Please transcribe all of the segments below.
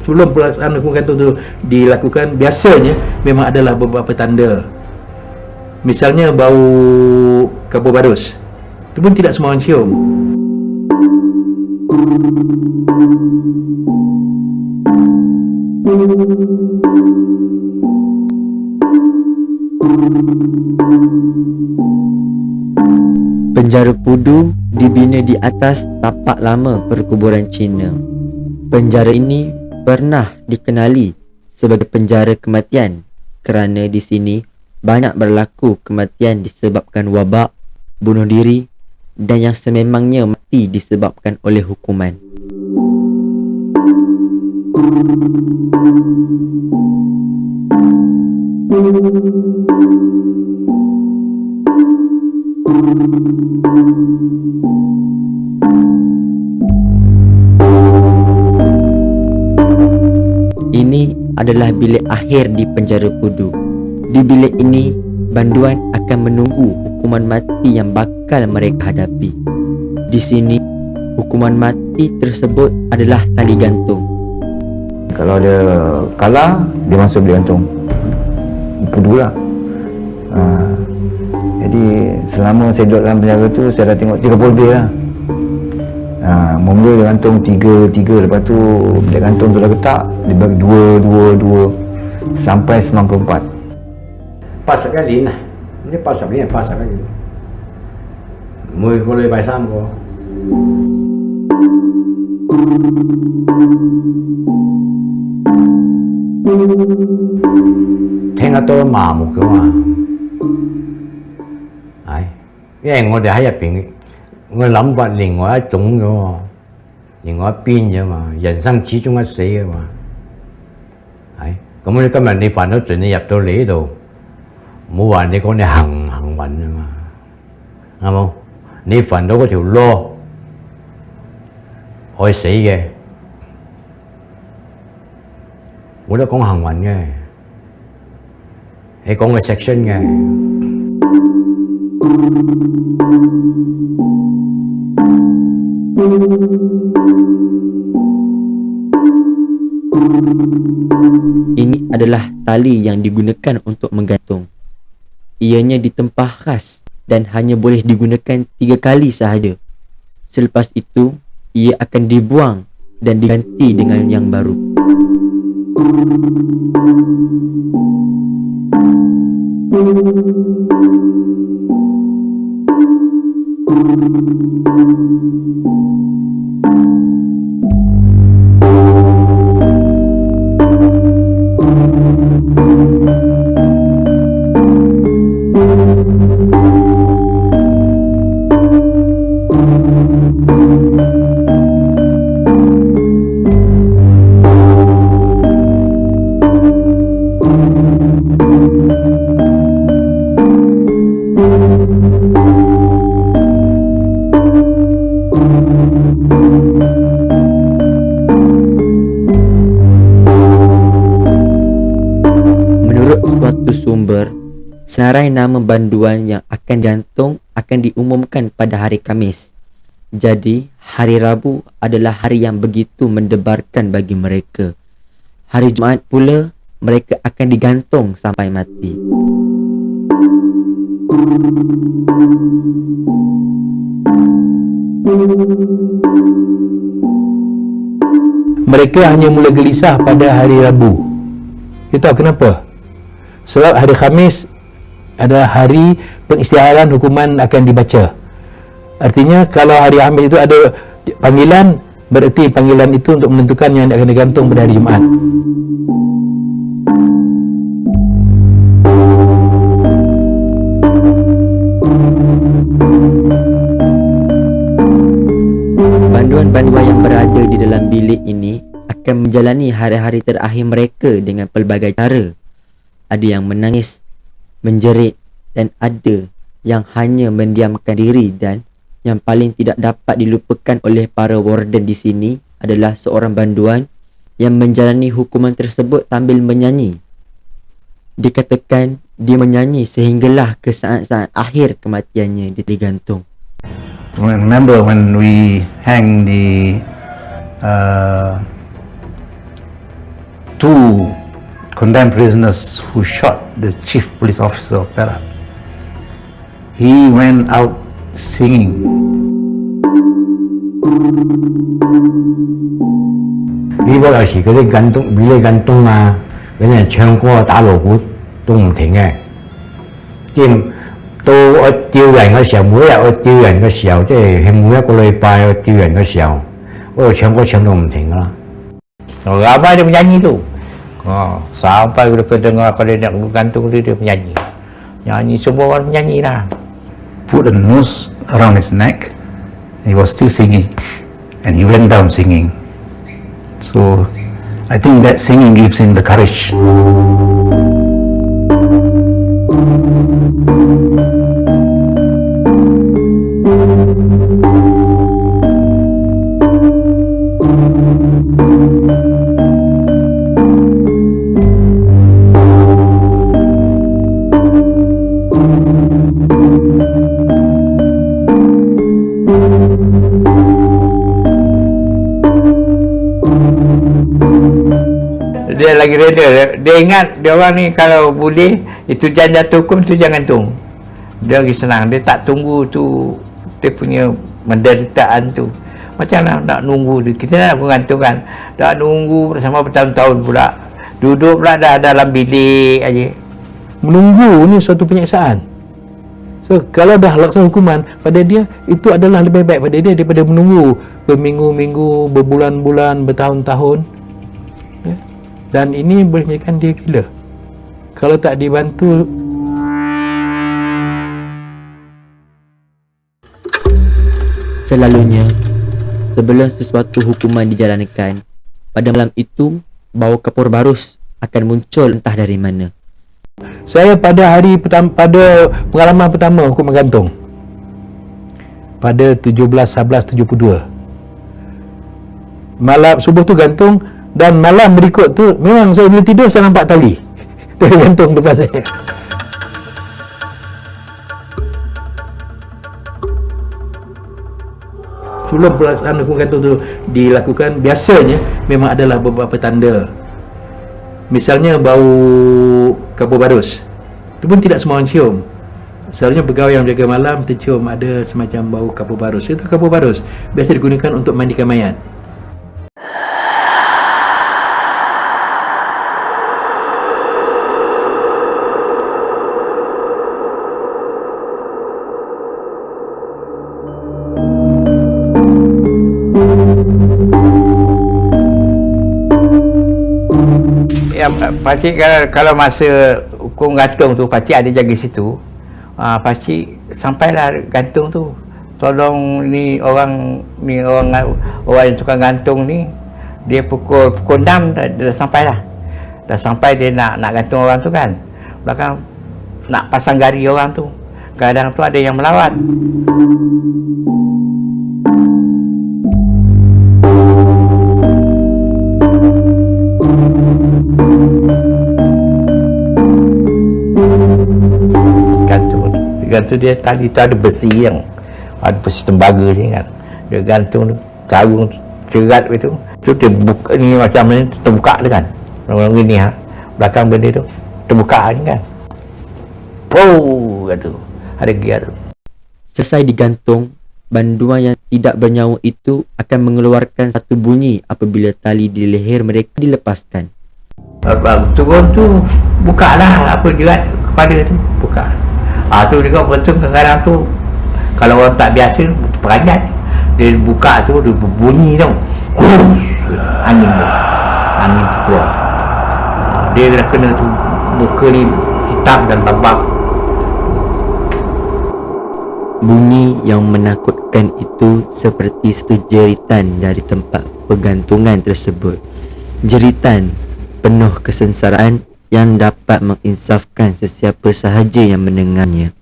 sebelum pelaksanaan hukuman gantung itu dilakukan, biasanya memang adalah beberapa tanda. Misalnya bau kabur barus, itu pun tidak semua orang cium. Penjara Pudu dibina di atas tapak lama perkuburan Cina. Penjara ini pernah dikenali sebagai penjara kematian kerana di sini banyak berlaku kematian disebabkan wabak, bunuh diri dan yang sememangnya mati disebabkan oleh hukuman. Ini adalah bilik akhir di penjara Pudu. Di bilik ini, banduan akan menunggu hukuman mati yang bakal mereka hadapi. Di sini, hukuman mati tersebut adalah tali gantung. Kalau dia kalah, dia masuk bilik gantung. Pudu lah. Jadi selama saya duduk dalam penjara tu, saya dah tengok 30 lebih lah. Mula dia gantung 3, lepas tu bilik gantung tu dah ketak, dia bagi 2 sampai 94.八十一年啊，呢80年係81年，每個禮拜3個。聽得多麻木噶嘛，係，因為我哋喺入邊，我諗法另外一種噶喎，另外一邊啫嘛，人生始終一死噶嘛，係，咁你今日你犯咗罪，你入到嚟呢度。唔好話你講你幸運啊嘛，啱冇？你焚到嗰條羅可以死嘅，冇得講幸運嘅，你講個 section 嘅。Ini adalah tali yang digunakan untuk menggantung. Ianya ditempah khas dan hanya boleh digunakan 3 kali sahaja. Selepas itu, ia akan dibuang dan diganti dengan yang baru. Senarai nama banduan yang akan gantung akan diumumkan pada hari Khamis. Jadi, hari Rabu adalah hari yang begitu mendebarkan bagi mereka. Hari Jumaat pula, mereka akan digantung sampai mati. Mereka hanya mula gelisah pada hari Rabu. Kita tahu kenapa? Sebab hari Khamis adalah hari pengisytiharan hukuman akan dibaca. Artinya kalau hari Khamis itu ada panggilan, berarti panggilan itu untuk menentukan yang akan digantung pada hari Jumaat. Banduan-banduan yang berada di dalam bilik ini akan menjalani hari-hari terakhir mereka dengan pelbagai cara. Ada yang menangis, menjerit dan ada yang hanya mendiamkan diri, dan yang paling tidak dapat dilupakan oleh para warden di sini adalah seorang banduan yang menjalani hukuman tersebut sambil menyanyi. Dikatakan dia menyanyi sehinggalah ke saat-saat akhir kematiannya digantung. Remember when we hang two condemned prisoners who shot the chief police officer of Perak. He went out singing.呢個有時嗰啲緊東，比你緊東啊，嗰啲人唱歌啊、打鑼鼓都唔停嘅。即係到我吊人嘅時候，每一日我吊人嘅時候，即係每一個禮拜我吊人嘅時候，嗰度唱歌唱到唔停噶啦。Ramai dia menyanyi tu. Sampai mereka dengar kalau dia nak gantung dia menyanyi. Nyanyi, semua orang menyanyi lah. Put a noose around his neck. He was still singing, and he went down singing. So I think that singing gives him the courage. Dia lagi reda, dia ingat dia orang ni kalau boleh itu jatuh hukum tu jangan gantung. Dia lagi senang, dia tak tunggu tu dia punya penderitaan tu. Macam nak nunggu tu, kita nak gantung kan, tak nunggu sama bertahun-tahun pula, duduk pula dah dalam bilik aja. Menunggu ni suatu penyiksaan. So kalau dah laksana hukuman pada dia, itu adalah lebih baik pada dia daripada menunggu berminggu-minggu, berbulan-bulan, bertahun-tahun. Dan ini boleh menyebabkan dia gila kalau tak dibantu. Selalunya, sebelum sesuatu hukuman dijalankan, pada malam itu, bau kapur barus akan muncul entah dari mana. Saya pada hari pertama, pada pengalaman pertama hukuman gantung pada 17/11/72, malam subuh tu gantung, dan malam berikut tu memang saya bila tidur saya nampak tali dari gantung depan saya. Sebelum pelaksanaan hukuman gantung tu dilakukan, biasanya memang adalah beberapa tanda. Misalnya bau kapur barus, itu pun tidak semua orang cium. Selalunya pegawai yang jaga malam tercium ada semacam bau kapur barus. Itu kapur barus biasa digunakan untuk mandikan mayat. Ya, pasti kalau masa hukum gantung tu pasti ada jaga situ. Pasti sampailah gantung tu. Tolong ni orang yang tukang gantung ni, dia pukul 6 dah sampai lah. Dah sampai dia nak gantung orang tu kan. Belakang nak pasang gari orang tu. Kadang tu ada yang melawan. Gantung dia tadi tu ada besi tembaga sini kan, dia gantung sarung cerat itu dia buka ni macam ni, terbuka tu kan, orang gini belakang benda tu terbuka ni kan, kata ada gear tu. Selesai digantung, banduan yang tidak bernyawa itu akan mengeluarkan satu bunyi apabila tali di leher mereka dilepaskan. Turun tu buka lah apa jerat kepala tu, buka. Tu juga betul kadang-kadang tu kalau orang tak biasa peranjat, dia buka tu dia berbunyi tau, angin keluar, dia dah kena tu muka ni hitam dan babak. Bunyi yang menakutkan itu seperti satu jeritan dari tempat pergantungan tersebut. Jeritan penuh kesengsaraan yang dapat menginsafkan sesiapa sahaja yang mendengarnya.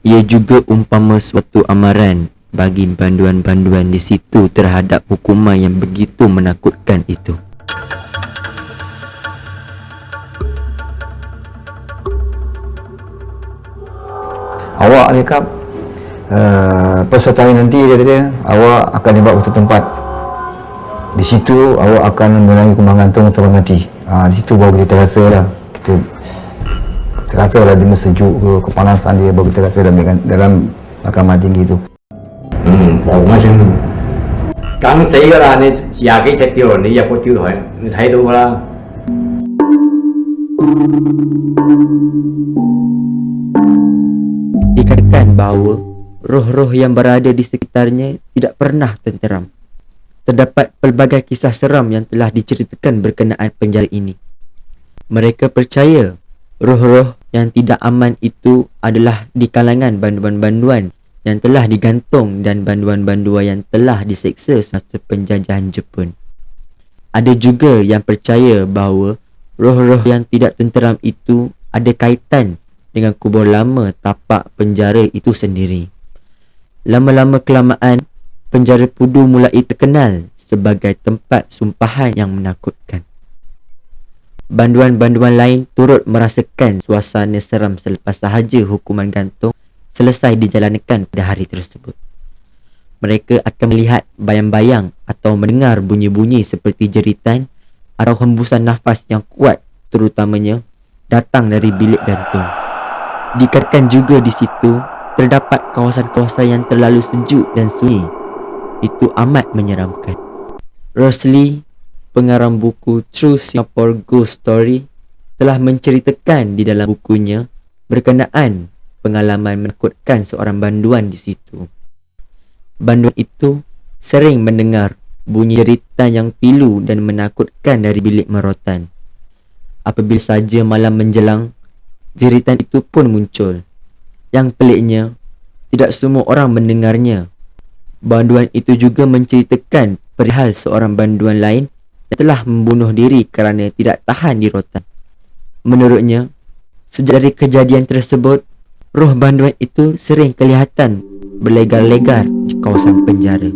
Ia juga umpama suatu amaran bagi banduan-banduan di situ terhadap hukuman yang begitu menakutkan itu. Awak ni kap pas satu hari nanti dia kata awak akan dibawa ke satu tempat Di situ awak akan mengulangi kumbang gantung sampai mati. Di situ baru kita rasa lah, kita terasa lah dia sejuk ke, kepanasan dia, baru kita rasa dalam mahkamah tinggi tu. 冇乜先，梗死㗎啦！你廿幾尺吊落，你入個吊台，你睇到㗎啦。Dikatakan bahawa roh-roh yang berada di sekitarnya tidak pernah tenteram. Terdapat pelbagai kisah seram yang telah diceritakan berkenaan penjara ini. Mereka percaya roh-roh yang tidak aman itu adalah di kalangan banduan-banduan yang telah digantung dan banduan-banduan yang telah diseksa semasa penjajahan Jepun. Ada juga yang percaya bahawa roh-roh yang tidak tenteram itu ada kaitan dengan kubur lama tapak penjara itu sendiri. Lama-lama kelamaan, penjara Pudu mulai terkenal sebagai tempat sumpahan yang menakutkan. Banduan-banduan lain turut merasakan suasana seram selepas sahaja hukuman gantung selesai dijalankan pada hari tersebut. Mereka akan melihat bayang-bayang atau mendengar bunyi-bunyi seperti jeritan atau hembusan nafas yang kuat, terutamanya datang dari bilik gantung. Dikatakan juga di situ terdapat kawasan-kawasan yang terlalu sejuk dan sunyi. Itu amat menyeramkan. Rosli, pengarang buku True Singapore Ghost Story, telah menceritakan di dalam bukunya berkenaan pengalaman menakutkan seorang banduan di situ. Banduan itu sering mendengar bunyi jeritan yang pilu dan menakutkan dari bilik merotan. Apabila saja malam menjelang, jeritan itu pun muncul. Yang peliknya, tidak semua orang mendengarnya. Banduan itu juga menceritakan perihal seorang banduan lain yang telah membunuh diri kerana tidak tahan di rotan. Menurutnya, sejak dari kejadian tersebut, roh banduan itu sering kelihatan berlegar-legar di kawasan penjara.